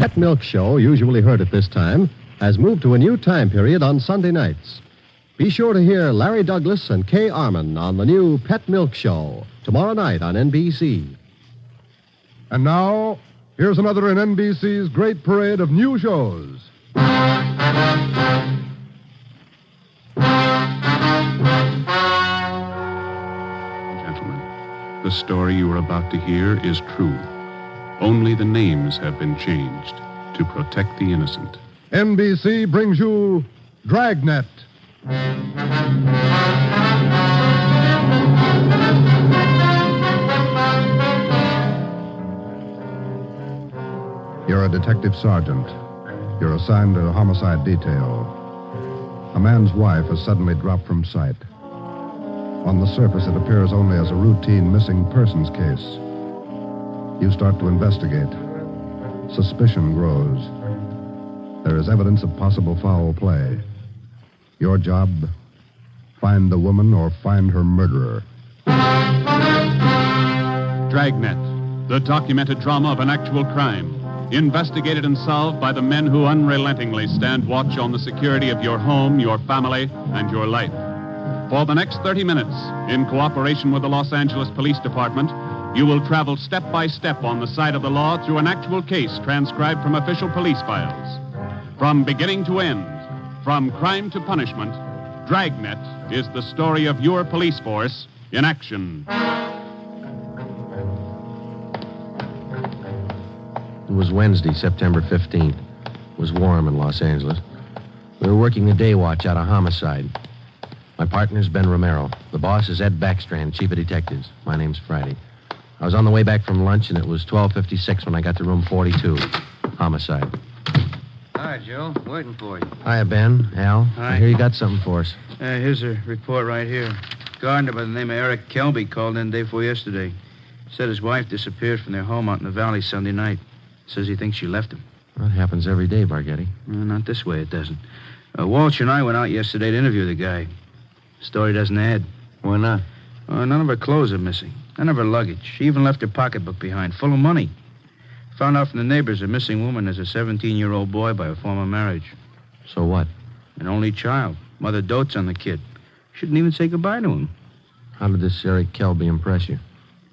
Pet Milk Show, usually heard at this time, has moved to a new time period on Sunday nights. Be sure to hear Larry Douglas and Kay Arman on the new Pet Milk Show tomorrow night on NBC. And now, here's another in NBC's great parade of new shows. Gentlemen, the story you are about to hear is true. Only the names have been changed to protect the innocent. NBC brings you Dragnet. You're a detective sergeant. You're assigned to a homicide detail. A man's wife has suddenly dropped from sight. On the surface, it appears only as a routine missing persons case. You start to investigate. Suspicion grows. There is evidence of possible foul play. Your job, find the woman or find her murderer. Dragnet, the documented drama of an actual crime. Investigated and solved by the men who unrelentingly stand watch on the security of your home, your family, and your life. For the next 30 minutes, in cooperation with the Los Angeles Police Department, you will travel step by step on the side of the law through an actual case transcribed from official police files. From beginning to end, from crime to punishment, Dragnet is the story of your police force in action. It was Wednesday, September 15th. It was warm in Los Angeles. We were working the day watch out of homicide. My partner's Ben Romero. The boss is Ed Backstrand, chief of detectives. My name's Friday. I was on the way back from lunch, and it was 12:56 when I got to room 42. Homicide. Hi, Joe. Waiting for you. Hiya, Ben. Al. Hi. I hear you got something for us. Here's a report right here. Gardener by the name of Eric Kelby called in day before yesterday. Said his wife disappeared from their home out in the valley Sunday night. Says he thinks she left him. That happens every day, Barghetti. Not this way, it doesn't. Walsh and I went out yesterday to interview the guy. Story doesn't add. Why not? None of her clothes are missing. None of her luggage. She even left her pocketbook behind, full of money. Found out from the neighbors a missing woman is a 17-year-old boy by a former marriage. So what? An only child. Mother dotes on the kid. Shouldn't even say goodbye to him. How did this Eric Kelby impress you?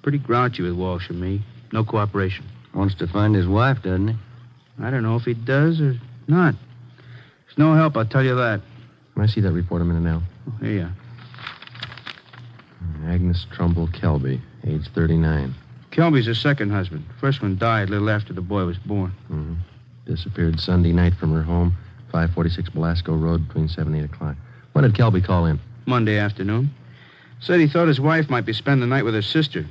Pretty grouchy with Walsh and me. No cooperation. Wants to find his wife, doesn't he? I don't know if he does or not. There's no help, I'll tell you that. Can I see that report a minute now? Oh, here you are. Agnes Trumbull Kelby, age 39. Kelby's her second husband. First one died a little after the boy was born. Mm-hmm. Disappeared Sunday night from her home, 546 Belasco Road, between 7 and 8 o'clock. When did Kelby call in? Monday afternoon. Said he thought his wife might be spending the night with her sister.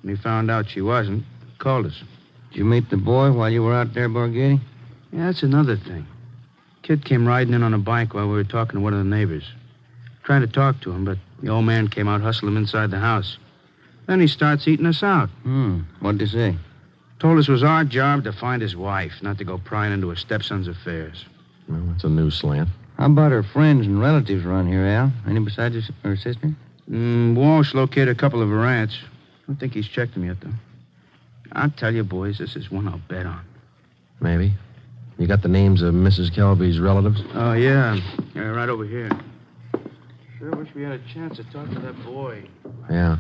When he found out she wasn't, called us. Did you meet the boy while you were out there, Barghetti? Yeah, that's another thing. Kid came riding in on a bike while we were talking to one of the neighbors. Trying to talk to him, but the old man came out, hustled him inside the house. Then he starts eating us out. What'd he say? Told us it was our job to find his wife, not to go prying into his stepson's affairs. Well, that's a new slant. How about her friends and relatives around here, Al? Any besides her sister? Walsh located a couple of her aunts. I don't think he's checked them yet, though. I'll tell you, boys, this is one I'll bet on. Maybe. You got the names of Mrs. Kelby's relatives? Oh, yeah. Right over here. Sure wish we had a chance to talk to that boy. Yeah.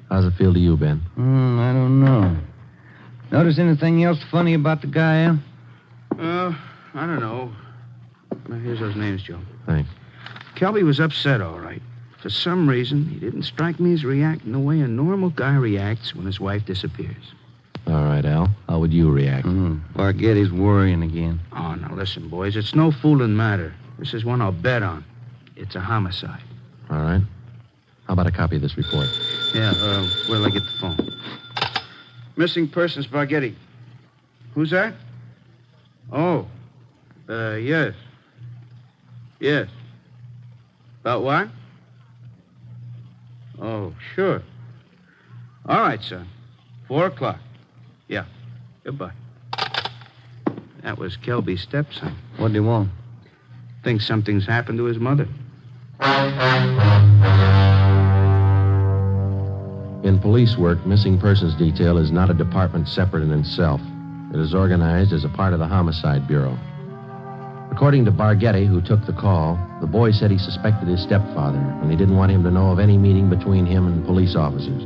How's it feel to you, Ben? I don't know. Notice anything else funny about the guy, Al? I don't know. Well, here's those names, Joe. Thanks. Kelby was upset, all right. For some reason, he didn't strike me as reacting the way a normal guy reacts when his wife disappears. All right, Al. How would you react? Barghetti's worrying again. Oh, now listen, boys. It's no fooling matter. This is one I'll bet on. It's a homicide. All right. How about a copy of this report? Yeah, where'll I get the phone? Missing persons, Barghetti. Who's that? Oh, yes. Yes. About what? Oh, sure. All right, son. 4 o'clock. Yeah. Goodbye. That was Kelby's stepson. What do you want? Thinks something's happened to his mother. In police work, missing persons detail is not a department separate in itself. It is organized as a part of the Homicide Bureau. According to Barghetti, who took the call, the boy said he suspected his stepfather, and he didn't want him to know of any meeting between him and police officers.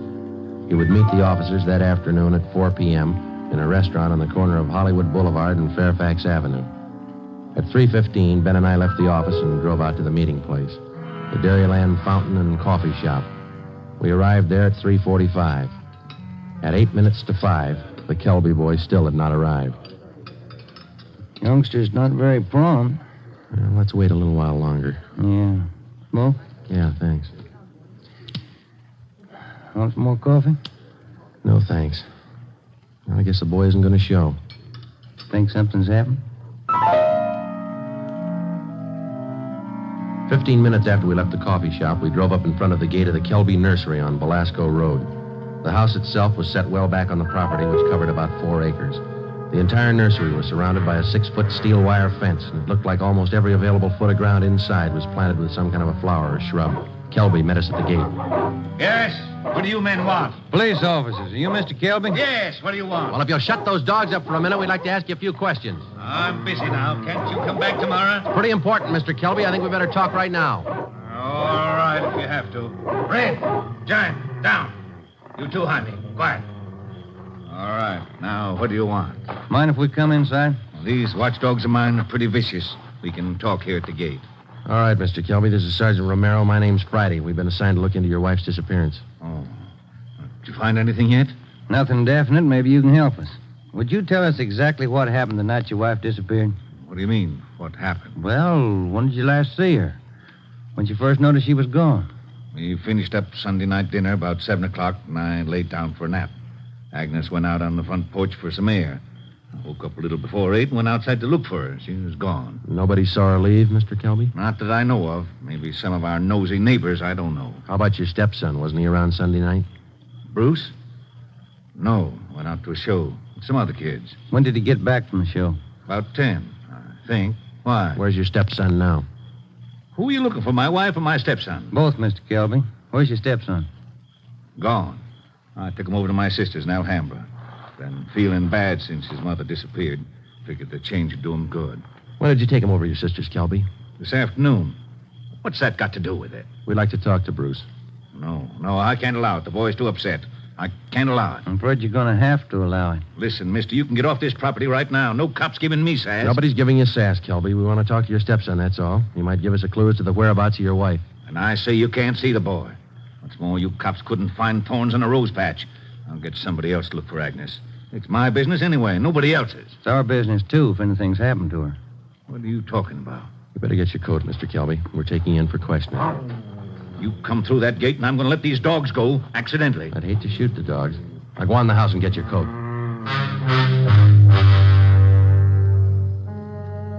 He would meet the officers that afternoon at 4 p.m. in a restaurant on the corner of Hollywood Boulevard and Fairfax Avenue. At 3:15, Ben and I left the office and drove out to the meeting place, the Dairyland Fountain and Coffee Shop. We arrived there at 3:45. At 8 minutes to 5, the Kelby boy still had not arrived. Youngster's not very prompt. Well, let's wait a little while longer. Yeah. Smoke? Yeah, thanks. Want some more coffee? No, thanks. Well, I guess the boy isn't going to show. Think something's happened? 15 minutes after we left the coffee shop, we drove up in front of the gate of the Kelby Nursery on Belasco Road. The house itself was set well back on the property, which covered about 4 acres. The entire nursery was surrounded by a 6-foot steel wire fence, and it looked like almost every available foot of ground inside was planted with some kind of a flower or shrub. Kelby met us at the gate. Yes? What do you men want? Police officers. Are you Mr. Kelby? Yes, what do you want? Well, if you'll shut those dogs up for a minute, we'd like to ask you a few questions. I'm busy now. Can't you come back tomorrow? Pretty important, Mr. Kelby. I think we better talk right now. All right, if you have to. Red, Giant, down. You two, Jaime. Quiet. All right. Now, what do you want? Mind if we come inside? These watchdogs of mine are pretty vicious. We can talk here at the gate. All right, Mr. Kelby. This is Sergeant Romero. My name's Friday. We've been assigned to look into your wife's disappearance. Oh. Did you find anything yet? Nothing definite. Maybe you can help us. Would you tell us exactly what happened the night your wife disappeared? What do you mean? What happened? Well, when did you last see her? When you first noticed she was gone? We finished up Sunday night dinner about 7 o'clock, and I laid down for a nap. Agnes went out on the front porch for some air. I woke up a little before 8 and went outside to look for her. She was gone. Nobody saw her leave, Mr. Kelby? Not that I know of. Maybe some of our nosy neighbors, I don't know. How about your stepson? Wasn't he around Sunday night? Bruce? No, went out to a show with some other kids. When did he get back from the show? About 10, I think. Why? Where's your stepson now? Who are you looking for, my wife or my stepson? Both, Mr. Kelby. Where's your stepson? Gone. I took him over to my sister's in Alhambra. Been feeling bad since his mother disappeared. Figured the change would do him good. When did you take him over to your sister's, Kelby? This afternoon. What's that got to do with it? We'd like to talk to Bruce. No, I can't allow it. The boy's too upset. I can't allow it. I'm afraid you're going to have to allow it. Listen, mister, you can get off this property right now. No cop's giving me sass. Nobody's giving you sass, Kelby. We want to talk to your stepson, that's all. He might give us a clue as to the whereabouts of your wife. And I say you can't see the boy. What's more, you cops couldn't find thorns in a rose patch. I'll get somebody else to look for Agnes. It's my business anyway, nobody else's. It's our business, too, if anything's happened to her. What are you talking about? You better get your coat, Mr. Kelby. We're taking you in for questioning. You come through that gate, and I'm going to let these dogs go accidentally. I'd hate to shoot the dogs. Now go on in the house and get your coat.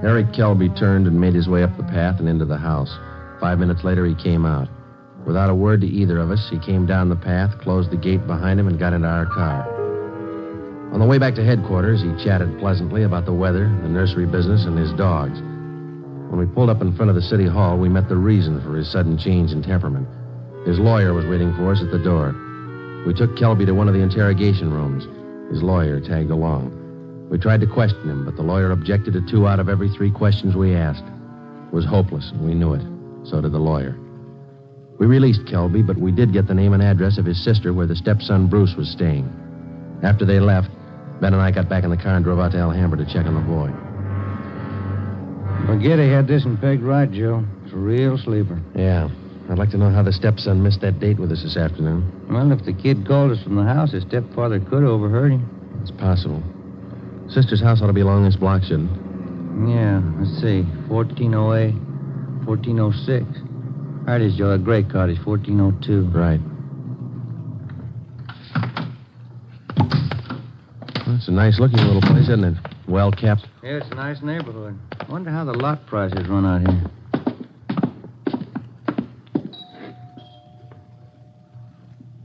Eric Kelby turned and made his way up the path and into the house. 5 minutes later, he came out. Without a word to either of us, he came down the path, closed the gate behind him, and got into our car. On the way back to headquarters, he chatted pleasantly about the weather, the nursery business, and his dogs. When we pulled up in front of the city hall, we met the reason for his sudden change in temperament. His lawyer was waiting for us at the door. We took Kelby to one of the interrogation rooms. His lawyer tagged along. We tried to question him, but the lawyer objected to 2 out of every 3 questions we asked. It was hopeless, and we knew it. So did the lawyer. We released Kelby, but we did get the name and address of his sister where the stepson Bruce was staying. After they left, Ben and I got back in the car and drove out to Alhambra to check on the boy. Barghetti had this one pegged right, Joe. It's a real sleeper. Yeah. I'd like to know how the stepson missed that date with us this afternoon. Well, if the kid called us from the house, his stepfather could have overheard him. It's possible. Sister's house ought to be along this block, shouldn't it? Yeah, let's see. 1408, 1406. There it is, Joe. A gray cottage, 1402. Right. Well, it's a nice-looking little place, isn't it? Well kept. Yeah, it's a nice neighborhood. Wonder how the lot prices run out here.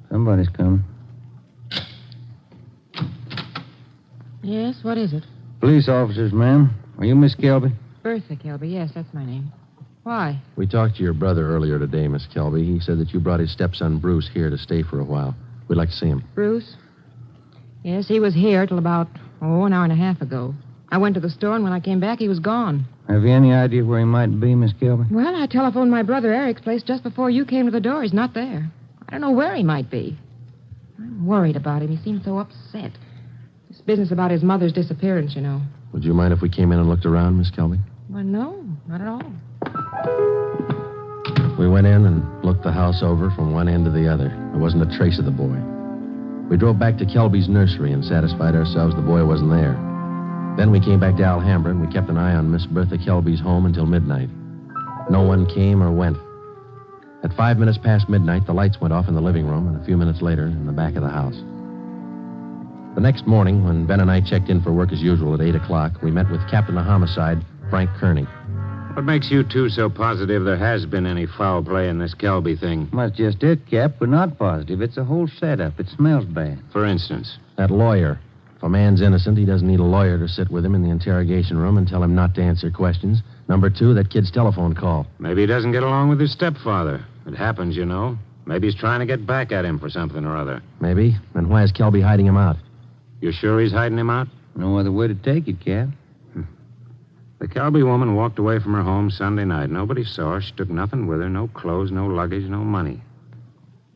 Somebody's coming. Yes, what is it? Police officers, ma'am. Are you Miss Kelby? Bertha Kelby. Yes, that's my name. Why? We talked to your brother earlier today, Miss Kelby. He said that you brought his stepson Bruce here to stay for a while. We'd like to see him. Bruce? Yes, he was here till about Oh, an hour and a half ago. I went to the store, and when I came back, he was gone. Have you any idea where he might be, Miss Kelby? Well, I telephoned my brother Eric's place just before you came to the door. He's not there. I don't know where he might be. I'm worried about him. He seemed so upset. This business about his mother's disappearance, you know. Would you mind if we came in and looked around, Miss Kelby? Well, no, not at all. We went in and looked the house over from one end to the other. There wasn't a trace of the boy. We drove back to Kelby's nursery and satisfied ourselves the boy wasn't there. Then we came back to Alhambra and we kept an eye on Miss Bertha Kelby's home until midnight. No one came or went. At 5 minutes past midnight, the lights went off in the living room, and a few minutes later, in the back of the house. The next morning, when Ben and I checked in for work as usual at 8 o'clock, we met with Captain of Homicide, Frank Kearney. What makes you two so positive there has been any foul play in this Kelby thing? Well, that's just it, Cap. We're not positive. It's a whole setup. It smells bad. For instance? That lawyer. If a man's innocent, he doesn't need a lawyer to sit with him in the interrogation room and tell him not to answer questions. Number two, that kid's telephone call. Maybe he doesn't get along with his stepfather. It happens, you know. Maybe he's trying to get back at him for something or other. Maybe. Then why is Kelby hiding him out? You sure he's hiding him out? No other way to take it, Cap. The Kelby woman walked away from her home Sunday night. Nobody saw her. She took nothing with her. No clothes, no luggage, no money.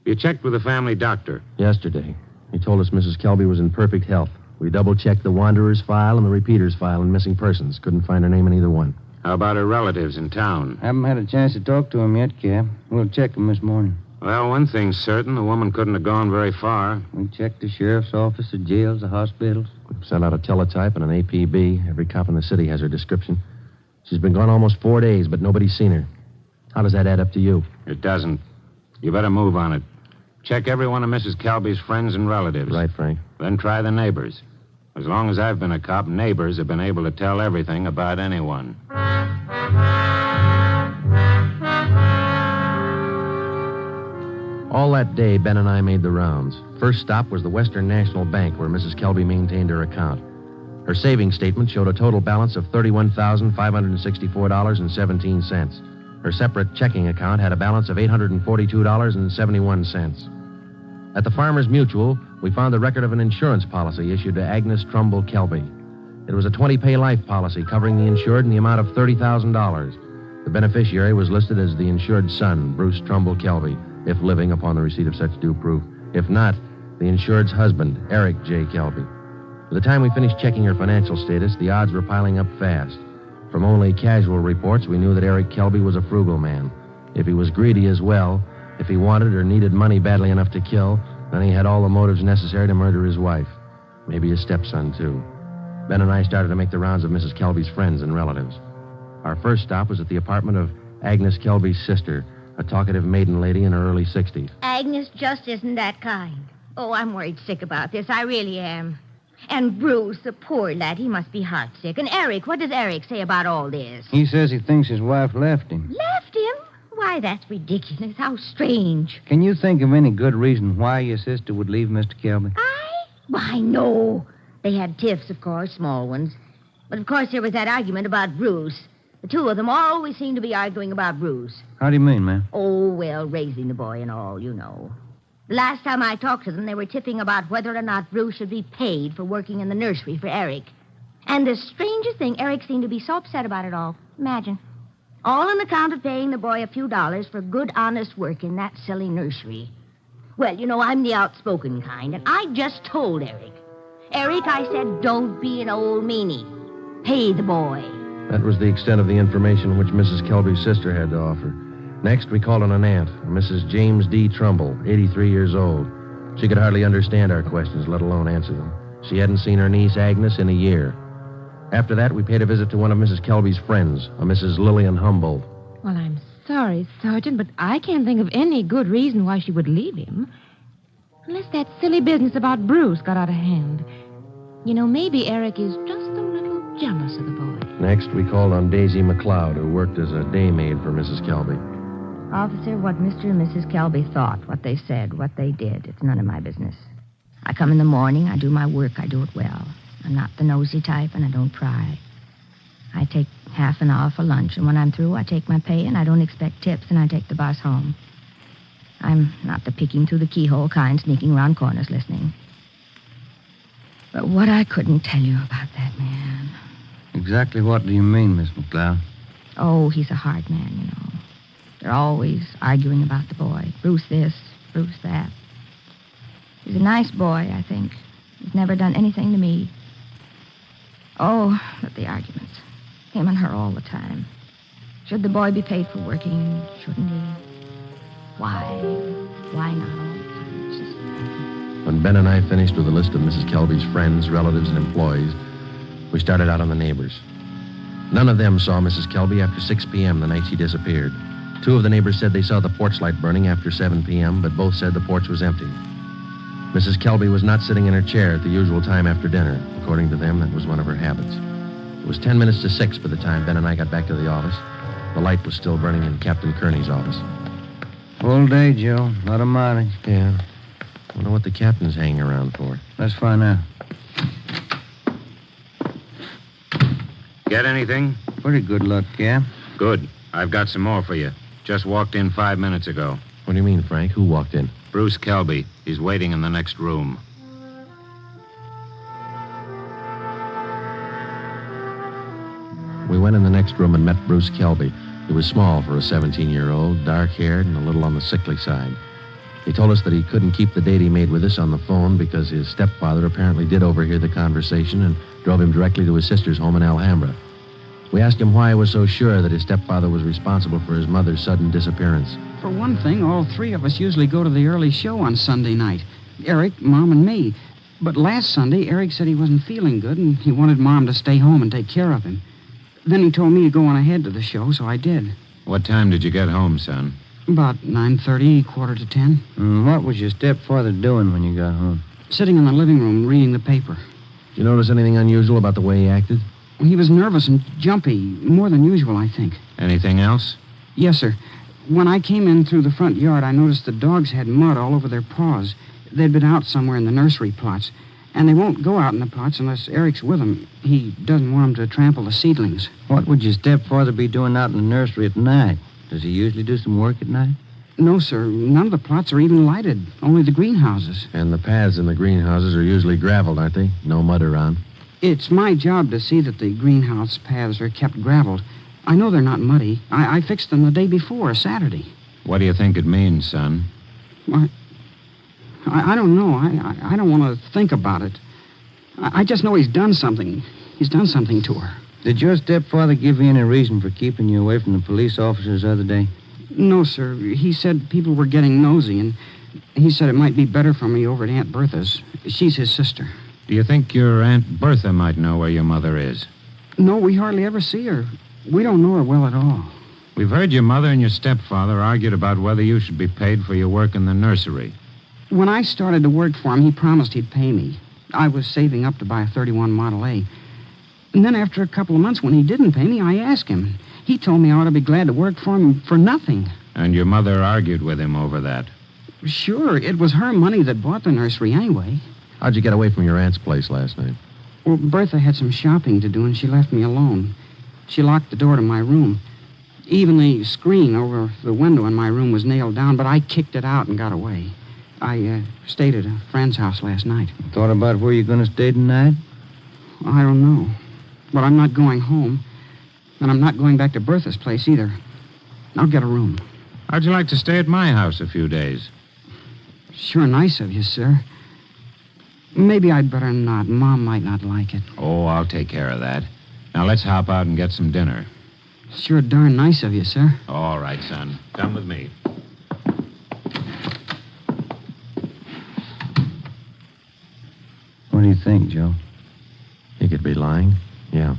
You checked with the family doctor? Yesterday. He told us Mrs. Kelby was in perfect health. We double-checked the wanderer's file and the repeater's file and missing persons. Couldn't find her name in either one. How about her relatives in town? Haven't had a chance to talk to him yet, Cap. We'll check him this morning. Well, one thing's certain. The woman couldn't have gone very far. We checked the sheriff's office, the jails, the hospitals. We've sent out a teletype and an APB. Every cop in the city has her description. She's been gone almost 4 days, but nobody's seen her. How does that add up to you? It doesn't. You better move on it. Check every one of Mrs. Kelby's friends and relatives. Right, Frank. Then try the neighbors. As long as I've been a cop, neighbors have been able to tell everything about anyone. All that day, Ben and I made the rounds. First stop was the Western National Bank, where Mrs. Kelby maintained her account. Her savings statement showed a total balance of $31,564.17. Her separate checking account had a balance of $842.71. At the Farmers Mutual, we found the record of an insurance policy issued to Agnes Trumbull Kelby. It was a 20-pay life policy covering the insured in the amount of $30,000. The beneficiary was listed as the insured son, Bruce Trumbull Kelby, if living upon the receipt of such due proof. If not, the insured's husband, Eric J. Kelby. By the time we finished checking her financial status, the odds were piling up fast. From only casual reports, we knew that Eric Kelby was a frugal man. If he was greedy as well, if he wanted or needed money badly enough to kill, then he had all the motives necessary to murder his wife. Maybe his stepson, too. Ben and I started to make the rounds of Mrs. Kelby's friends and relatives. Our first stop was at the apartment of Agnes Kelby's sister, a talkative maiden lady in her early 60s. Agnes just isn't that kind. Oh, I'm worried sick about this. I really am. And Bruce, the poor lad, he must be heartsick. And Eric, what does Eric say about all this? He says he thinks his wife left him. Left him? Why, that's ridiculous. How strange. Can you think of any good reason why your sister would leave Mr. Kelby? Why, no. They had tiffs, of course, small ones. But, of course, there was that argument about Bruce. The two of them always seem to be arguing about Bruce. How do you mean, ma'am? Oh, well, raising the boy and all, you know. The last time I talked to them, they were tiffing about whether or not Bruce should be paid for working in the nursery for Eric. And the strangest thing, Eric seemed to be so upset about it all. Imagine. All on account of paying the boy a few dollars for good, honest work in that silly nursery. Well, you know, I'm the outspoken kind, and I just told Eric. Eric, I said, don't be an old meanie. Pay the boy. That was the extent of the information which Mrs. Kelby's sister had to offer. Next, we called on an aunt, Mrs. James D. Trumbull, 83 years old. She could hardly understand our questions, let alone answer them. She hadn't seen her niece, Agnes, in a year. After that, we paid a visit to one of Mrs. Kelby's friends, a Mrs. Lillian Humboldt. Well, I'm sorry, Sergeant, but I can't think of any good reason why she would leave him. Unless that silly business about Bruce got out of hand. You know, maybe Eric is just a little jealous of the boy. Next, we called on Daisy McLeod, who worked as a day maid for Mrs. Kelby. Officer, what Mr. and Mrs. Kelby thought, what they said, what they did, it's none of my business. I come in the morning, I do my work, I do it well. I'm not the nosy type, and I don't pry. I take half an hour for lunch, and when I'm through, I take my pay, and I don't expect tips, and I take the bus home. I'm not the peeking through the keyhole kind, sneaking around corners listening. But what I couldn't tell you about that man. Exactly what do you mean, Miss McLeod? Oh, he's a hard man, you know. They're always arguing about the boy. Bruce this, Bruce that. He's a nice boy, I think. He's never done anything to me. Oh, but the arguments. Him and her all the time. Should the boy be paid for working? Shouldn't he? Why? Why not all the time? It's just... When Ben and I finished with a list of Mrs. Kelby's friends, relatives, and employees, we started out on the neighbors. None of them saw Mrs. Kelby after 6 p.m. the night she disappeared. 2 of the neighbors said they saw the porch light burning after 7 p.m., but both said the porch was empty. Mrs. Kelby was not sitting in her chair at the usual time after dinner. According to them, that was one of her habits. It was 10 minutes to 6 by the time Ben and I got back to the office. The light was still burning in Captain Kearney's office. Full day, Joe. A lot of mileage. Yeah. I wonder what the captain's hanging around for. Let's find out. Get anything? Pretty good luck, Cap. Good. I've got some more for you. Just walked in 5 minutes ago. What do you mean, Frank? Who walked in? Bruce Kelby. He's waiting in the next room. We went in the next room and met Bruce Kelby. He was small for a 17-year-old, dark-haired, and a little on the sickly side. He told us that he couldn't keep the date he made with us on the phone because his stepfather apparently did overhear the conversation and drove him directly to his sister's home in Alhambra. We asked him why he was so sure that his stepfather was responsible for his mother's sudden disappearance. For one thing, all 3 of us usually go to the early show on Sunday night. Eric, Mom, and me. But last Sunday, Eric said he wasn't feeling good and he wanted Mom to stay home and take care of him. Then he told me to go on ahead to the show, so I did. What time did you get home, son? About 9:30, 9:45. What was your stepfather doing when you got home? Sitting in the living room reading the paper. Did you notice anything unusual about the way he acted? He was nervous and jumpy, more than usual, I think. Anything else? Yes, sir. When I came in through the front yard, I noticed the dogs had mud all over their paws. They'd been out somewhere in the nursery plots. And they won't go out in the plots unless Eric's with them. He doesn't want them to trample the seedlings. What would your stepfather be doing out in the nursery at night? Does he usually do some work at night? No, sir. None of the plots are even lighted. Only the greenhouses. And the paths in the greenhouses are usually graveled, aren't they? No mud around. It's my job to see that the greenhouse paths are kept graveled. I know they're not muddy. I fixed them the day before, Saturday. What do you think it means, son? I don't know. I don't want to think about it. I just know he's done something. He's done something to her. Did your stepfather give you any reason for keeping you away from the police officers the other day? No, sir. He said people were getting nosy, and he said it might be better for me over at Aunt Bertha's. She's his sister. Do you think your Aunt Bertha might know where your mother is? No, we hardly ever see her. We don't know her well at all. We've heard your mother and your stepfather argued about whether you should be paid for your work in the nursery. When I started to work for him, he promised he'd pay me. I was saving up to buy a 31 Model A. And then after a couple of months, when he didn't pay me, I asked him. He told me I ought to be glad to work for him for nothing. And your mother argued with him over that. Sure, it was her money that bought the nursery anyway. How'd you get away from your aunt's place last night? Well, Bertha had some shopping to do, and she left me alone. She locked the door to my room. Even the screen over the window in my room was nailed down, but I kicked it out and got away. I stayed at a friend's house last night. Thought about where you're going to stay tonight? I don't know. But I'm not going home. And I'm not going back to Bertha's place either. I'll get a room. How'd you like to stay at my house a few days? Sure nice of you, sir. Maybe I'd better not. Mom might not like it. Oh, I'll take care of that. Now let's hop out and get some dinner. Sure darn nice of you, sir. All right, son. Come with me. What do you think, Joe? He could be lying. Yeah.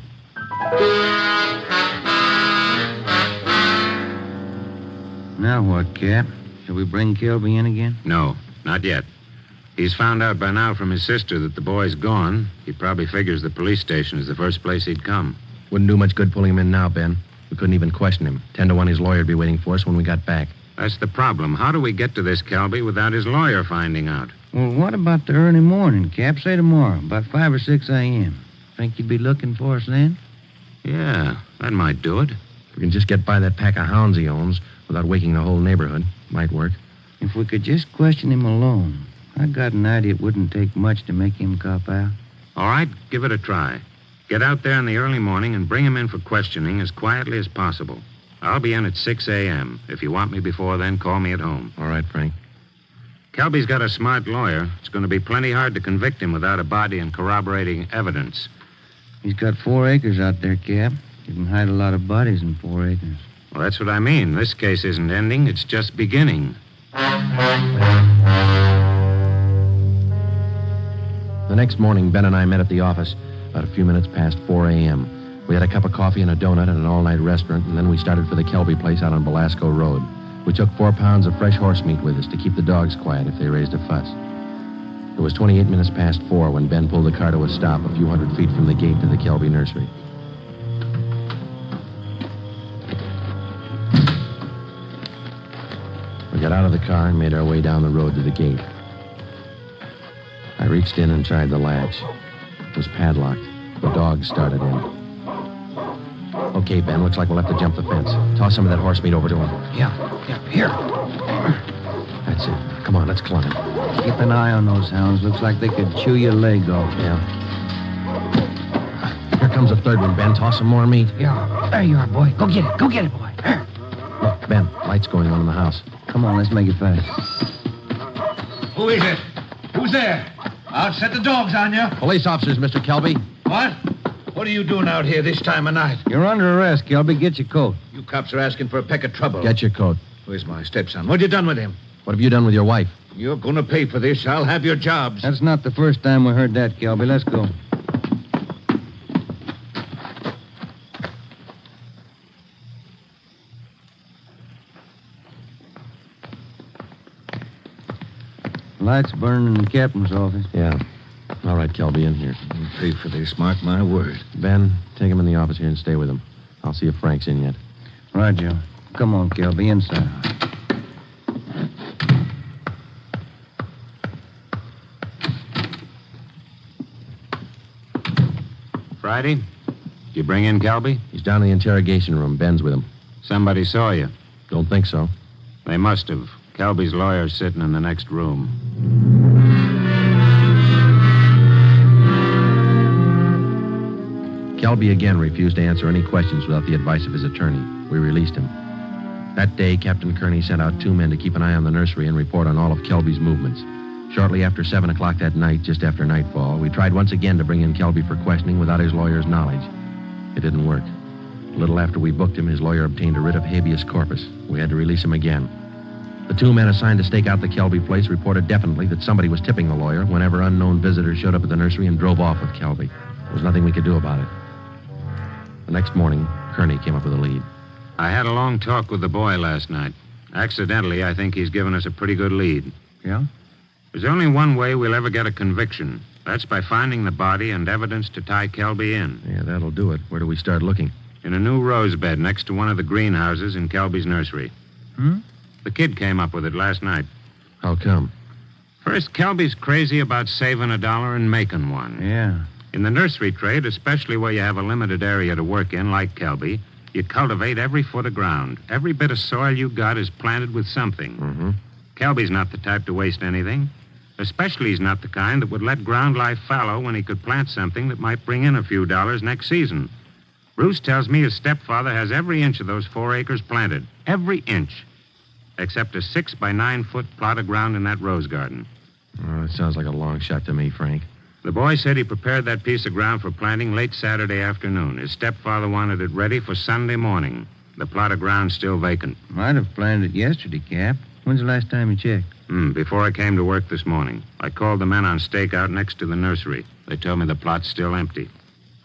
Now what, Cap? Shall we bring Kelby in again? No, not yet. He's found out by now from his sister that the boy's gone. He probably figures the police station is the first place he'd come. Wouldn't do much good pulling him in now, Ben. We couldn't even question him. 10 to 1 his lawyer'd be waiting for us when we got back. That's the problem. How do we get to this Kelby without his lawyer finding out? Well, what about the early morning, Cap? Say tomorrow, about 5 or 6 a.m. Think you'd be looking for us then? Yeah, that might do it. If we can just get by that pack of hounds he owns without waking the whole neighborhood, might work. If we could just question him alone, I got an idea it wouldn't take much to make him cop out. All right, give it a try. Get out there in the early morning and bring him in for questioning as quietly as possible. I'll be in at 6 a.m. If you want me before then, call me at home. All right, Frank. Kelby's got a smart lawyer. It's going to be plenty hard to convict him without a body and corroborating evidence. He's got 4 acres out there, Cap. You can hide a lot of bodies in 4 acres. Well, that's what I mean. This case isn't ending. It's just beginning. The next morning, Ben and I met at the office about a few minutes past 4 a.m. We had a cup of coffee and a donut at an all-night restaurant, and then we started for the Kelby place out on Belasco Road. We took 4 pounds of fresh horse meat with us to keep the dogs quiet if they raised a fuss. It was 28 minutes past 4 when Ben pulled the car to a stop a few hundred feet from the gate to the Kelby nursery. We got out of the car and made our way down the road to the gate. I reached in and tried the latch. It was padlocked. The dogs started in. Okay, Ben, looks like we'll have to jump the fence. Toss some of that horse meat over to him. Yeah, here. That's it. Come on, let's climb. Keep an eye on those hounds. Looks like they could chew your leg off. Yeah. Here comes a third one, Ben. Toss some more meat. Yeah, there you are, boy. Go get it, boy. Here. Look, Ben, lights going on in the house. Come on, let's make it fast. Who is it? Who's there? I'll set the dogs on you. Police officers, Mr. Kelby. What? What are you doing out here this time of night? You're under arrest, Kelby. Get your coat. You cops are asking for a peck of trouble. Get your coat. Where's my stepson? What you done with him? What have you done with your wife? You're going to pay for this. I'll have your jobs. That's not the first time we heard that, Kelby. Let's go. Lights burning in the captain's office. Yeah. All right, Kelby, in here. I'll pay for this, mark my word. Ben, take him in the office here and stay with him. I'll see if Frank's in yet. Right, Joe. Come on, Kelby, inside. Friday? Did you bring in Kelby? He's down in the interrogation room. Ben's with him. Somebody saw you. Don't think so. They must have. Kelby's lawyer's sitting in the next room. Kelby again refused to answer any questions without the advice of his attorney. We released him. That day, Captain Kearney sent out 2 men to keep an eye on the nursery and report on all of Kelby's movements. Shortly after 7 o'clock that night, just after nightfall, we tried once again to bring in Kelby for questioning without his lawyer's knowledge. It didn't work. A little after we booked him, his lawyer obtained a writ of habeas corpus. We had to release him again. The 2 men assigned to stake out the Kelby place reported definitely that somebody was tipping the lawyer whenever unknown visitors showed up at the nursery and drove off with Kelby. There was nothing we could do about it. The next morning, Kearney came up with a lead. I had a long talk with the boy last night. Accidentally, I think he's given us a pretty good lead. Yeah? There's only one way we'll ever get a conviction. That's by finding the body and evidence to tie Kelby in. Yeah, that'll do it. Where do we start looking? In a new rose bed next to one of the greenhouses in Kelby's nursery. The kid came up with it last night. How come? First, Kelby's crazy about saving $1 and making one. Yeah. In the nursery trade, especially where you have a limited area to work in, like Kelby, you cultivate every foot of ground. Every bit of soil you got is planted with something. Mm-hmm. Kelby's not the type to waste anything. Especially he's not the kind that would let ground lie fallow when he could plant something that might bring in a few dollars next season. Bruce tells me his stepfather has every inch of those 4 acres planted. Every inch. Except a 6 by 9 foot plot of ground in that rose garden. Oh, it sounds like a long shot to me, Frank. The boy said he prepared that piece of ground for planting late Saturday afternoon. His stepfather wanted it ready for Sunday morning. The plot of ground's still vacant. Might have planned it yesterday, Cap. When's the last time you checked? Before I came to work this morning. I called the men on stakeout next to the nursery. They told me the plot's still empty.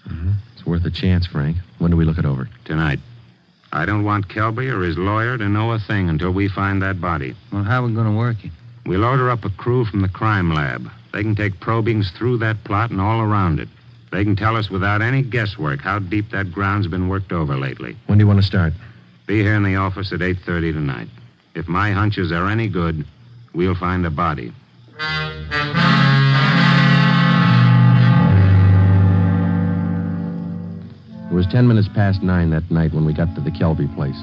Mm-hmm. It's worth a chance, Frank. When do we look it over? Tonight. I don't want Kelby or his lawyer to know a thing until we find that body. Well, how are we going to work it? We'll order up a crew from the crime lab. They can take probings through that plot and all around it. They can tell us without any guesswork how deep that ground's been worked over lately. When do you want to start? Be here in the office at 8:30 tonight. If my hunches are any good, we'll find a body. It was 10 minutes past 9 that night when we got to the Kelby place.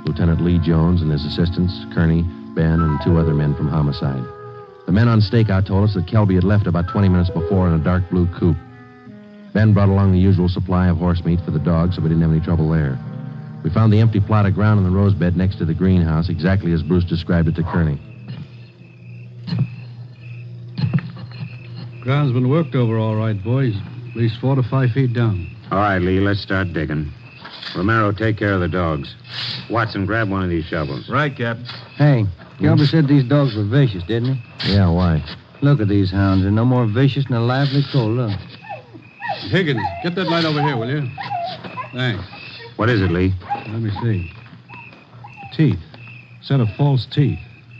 Lieutenant Lee Jones and his assistants, Kearney, Ben, and 2 other men from homicide. The men on stakeout told us that Kelby had left about 20 minutes before in a dark blue coupe. Ben brought along the usual supply of horse meat for the dogs, so we didn't have any trouble there. We found the empty plot of ground in the rose bed next to the greenhouse, exactly as Bruce described it to Kearney. Ground's been worked over all right, boys. At least 4 to 5 feet down. All right, Lee, let's start digging. Romero, take care of the dogs. Watson, grab one of these shovels. Right, Cap. Hey, Kelby said these dogs were vicious, didn't he? Yeah, why? Look at these hounds. They're no more vicious than a lively colt. Look. Higgins, get that light over here, will you? Thanks. What is it, Lee? Let me see. Teeth. Set of false teeth.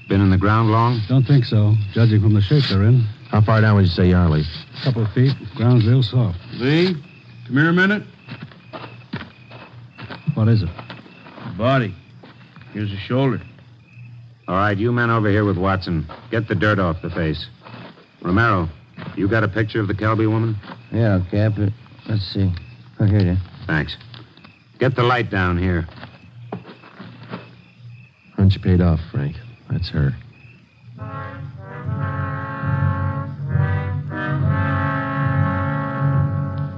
Been in the ground long? Don't think so, judging from the shape they're in. How far down would you say you are, Lee? A couple of feet. Ground's real soft. Lee, come here a minute. What is it? Body. Here's the shoulder. All right, you men over here with Watson. Get the dirt off the face. Romero, you got a picture of the Kelby woman? Yeah, Cap. Let's see. Oh, here it is. Thanks. Get the light down here. Hunch paid off, Frank. That's her.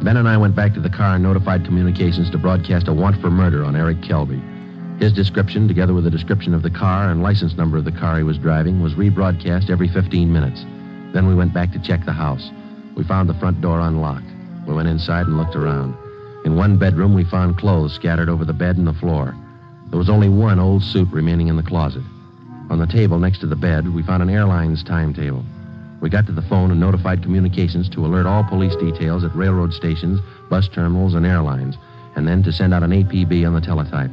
Ben and I went back to the car and notified communications to broadcast a want for murder on Eric Kelby. His description, together with a description of the car and license number of the car he was driving, was rebroadcast every 15 minutes. Then we went back to check the house. We found the front door unlocked. We went inside and looked around. In one bedroom, we found clothes scattered over the bed and the floor. There was only one old suit remaining in the closet. On the table next to the bed, we found an airline's timetable. We got to the phone and notified communications to alert all police details at railroad stations, bus terminals, and airlines, and then to send out an APB on the teletype.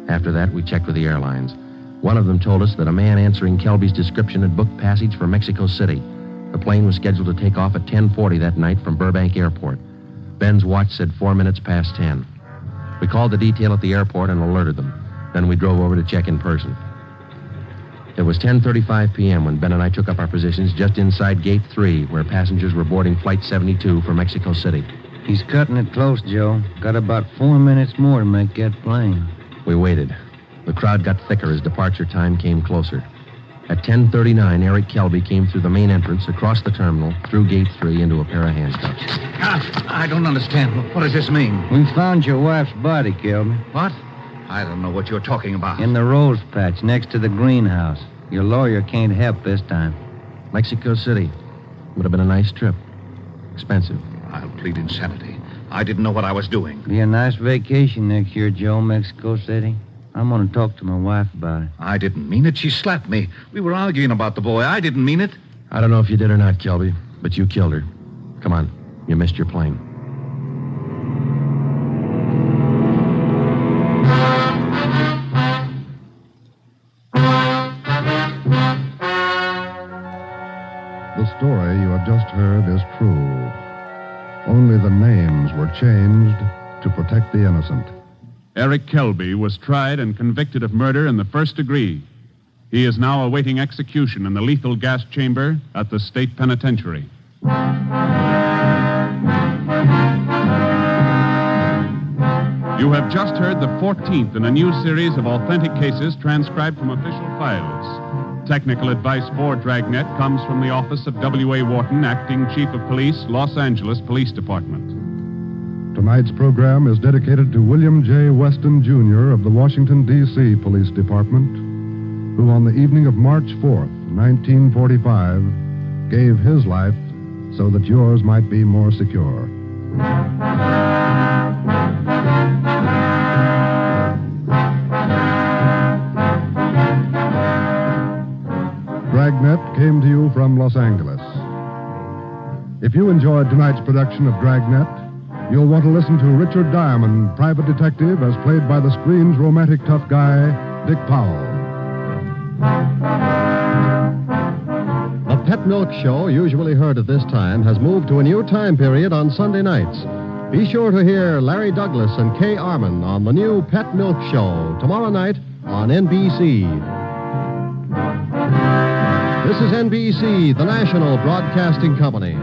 After that, we checked with the airlines. One of them told us that a man answering Kelby's description had booked passage for Mexico City. The plane was scheduled to take off at 10:40 that night from Burbank Airport. Ben's watch said 4 minutes past 10. We called the detail at the airport and alerted them. Then we drove over to check in person. It was 10:35 p.m. when Ben and I took up our positions just inside Gate 3, where passengers were boarding Flight 72 for Mexico City. He's cutting it close, Joe. Got about 4 minutes more to make that plane. We waited. The crowd got thicker as departure time came closer. At 10:39, Eric Kelby came through the main entrance, across the terminal, through Gate 3, into a pair of handcuffs. I don't understand. What does this mean? We found your wife's body, Kelby. What? I don't know what you're talking about. In the rose patch next to the greenhouse. Your lawyer can't help this time. Mexico City. Would have been a nice trip. Expensive. I'll plead insanity. I didn't know what I was doing. Be a nice vacation next year, Joe, Mexico City. I'm going to talk to my wife about it. I didn't mean it. She slapped me. We were arguing about the boy. I didn't mean it. I don't know if you did or not, Kelby, but you killed her. Come on. You missed your plane. The story you have just heard is true. Only the names were changed to protect the innocent. Eric Kelby was tried and convicted of murder in the first degree. He is now awaiting execution in the lethal gas chamber at the state penitentiary. You have just heard the 14th in a new series of authentic cases transcribed from official files. Technical advice for Dragnet comes from the office of W.A. Wharton, Acting Chief of Police, Los Angeles Police Department. Tonight's program is dedicated to William J. Weston, Jr. of the Washington, D.C. Police Department, who on the evening of March 4th, 1945, gave his life so that yours might be more secure. Dragnet came to you from Los Angeles. If you enjoyed tonight's production of Dragnet, you'll want to listen to Richard Diamond, private detective, as played by the screen's romantic tough guy, Dick Powell. The Pet Milk Show, usually heard at this time, has moved to a new time period on Sunday nights. Be sure to hear Larry Douglas and Kay Arman on the new Pet Milk Show tomorrow night on NBC. This is NBC, the national broadcasting company.